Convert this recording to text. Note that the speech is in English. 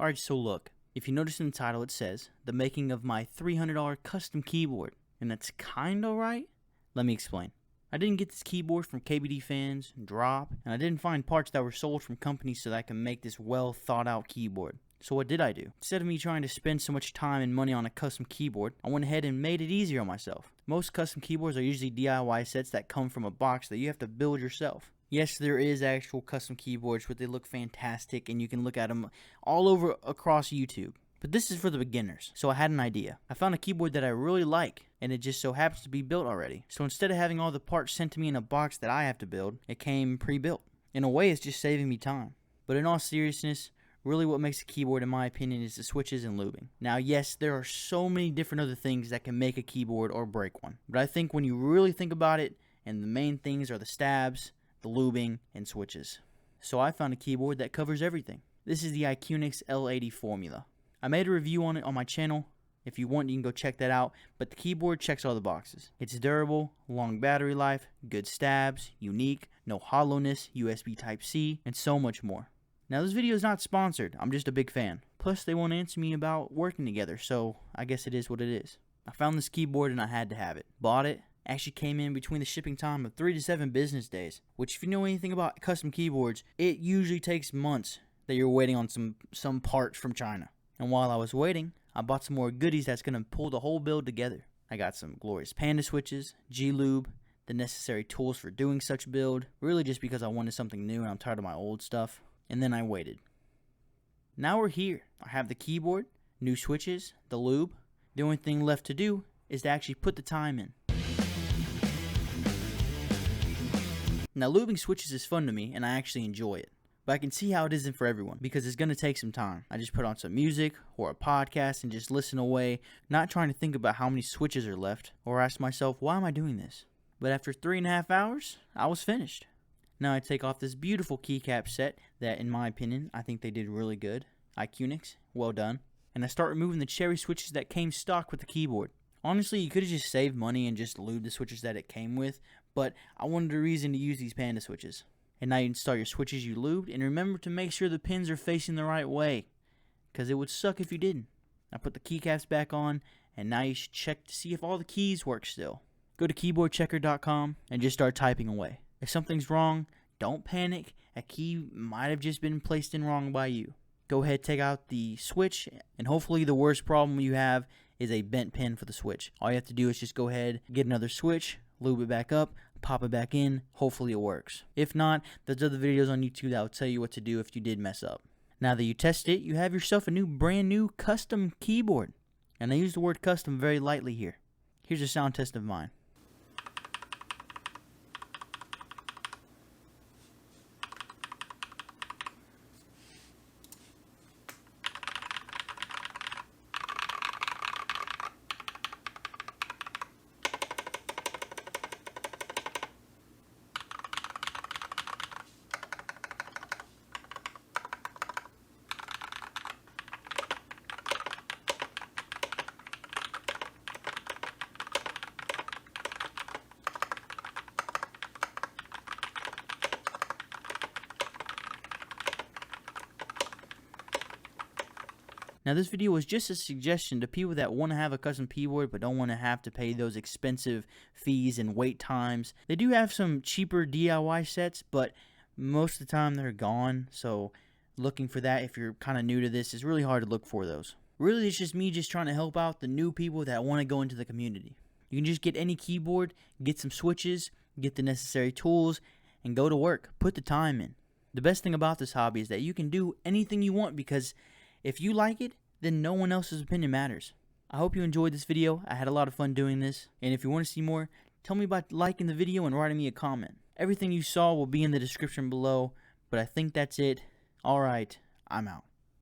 Alright, so look, if you notice in the title it says, the making of my $300 custom keyboard, and that's kinda right. Let me explain. I didn't get this keyboard from KBD Fans, Drop, and I didn't find parts that were sold from companies so that I can make this well thought out keyboard. So what did I do? Instead of me trying to spend so much time and money on a custom keyboard, I went ahead and made it easier on myself. Most custom keyboards are usually DIY sets that come from a box that you have to build yourself. Yes, there is actual custom keyboards, but they look fantastic and you can look at them all over across YouTube. But this is for the beginners, so I had an idea. I found a keyboard that I really like, and it just so happens to be built already. So instead of having all the parts sent to me in a box that I have to build, it came pre-built. In a way, it's just saving me time. But in all seriousness, really what makes a keyboard, in my opinion, is the switches and lubing. Now, yes, there are so many different other things that can make a keyboard or break one. But I think when you really think about it, and the main things are the stabs, the lubing, and switches. So I found a keyboard that covers everything. This is the IQUNIX L80 Formula. I made a review on it on my channel. If you want, you can go check that out. But the keyboard checks all the boxes. It's durable, long battery life, good stabs, unique, no hollowness, USB Type-C, and so much more. Now this video is not sponsored, I'm just a big fan. Plus they won't answer me about working together, so I guess it is what it is. I found this keyboard and I had to have it. Bought it. Actually came in between the shipping time of 3 to 7 business days. Which if you know anything about custom keyboards, it usually takes months that you're waiting on some parts from China. And while I was waiting, I bought some more goodies that's going to pull the whole build together. I got some glorious Panda switches, g-lube, the necessary tools for doing such build. Really just because I wanted something new and I'm tired of my old stuff. And then I waited. Now we're here. I have the keyboard, new switches, the lube. The only thing left to do is to actually put the time in. Now lubing switches is fun to me and I actually enjoy it. But I can see how it isn't for everyone because it's going to take some time. I just put on some music or a podcast and just listen away, not trying to think about how many switches are left or ask myself, why am I doing this? But after 3.5 hours, I was finished. Now I take off this beautiful keycap set that, in my opinion, I think they did really good. IQUNIX, well done. And I start removing the cherry switches that came stock with the keyboard. Honestly, you could have just saved money and just lubed the switches that it came with, but I wanted a reason to use these Panda switches. And now you install your switches you lubed, and remember to make sure the pins are facing the right way, because it would suck if you didn't. I put the keycaps back on, and now you should check to see if all the keys work still. Go to keyboardchecker.com and just start typing away. If something's wrong, don't panic. A key might have just been placed in wrong by you. Go ahead, take out the switch, and hopefully the worst problem you have is a bent pin for the switch. All you have to do is just go ahead, get another switch, lube it back up, pop it back in, hopefully it works. If not, there's other videos on YouTube that will tell you what to do if you did mess up. Now that you test it, you have yourself a brand new custom keyboard. And I use the word custom very lightly here. Here's a sound test of mine. Now this video was just a suggestion to people that want to have a custom keyboard but don't want to have to pay those expensive fees and wait times. They do have some cheaper DIY sets, but most of the time they're gone, so looking for that if you're kind of new to this is really hard to look for those. Really it's just me trying to help out the new people that want to go into the community. You can just get any keyboard, get some switches, get the necessary tools, and go to work. Put the time in. The best thing about this hobby is that you can do anything you want because if you like it, then no one else's opinion matters. I hope you enjoyed this video. I had a lot of fun doing this. And if you want to see more, tell me about liking the video and writing me a comment. Everything you saw will be in the description below. But I think that's it. Alright, I'm out.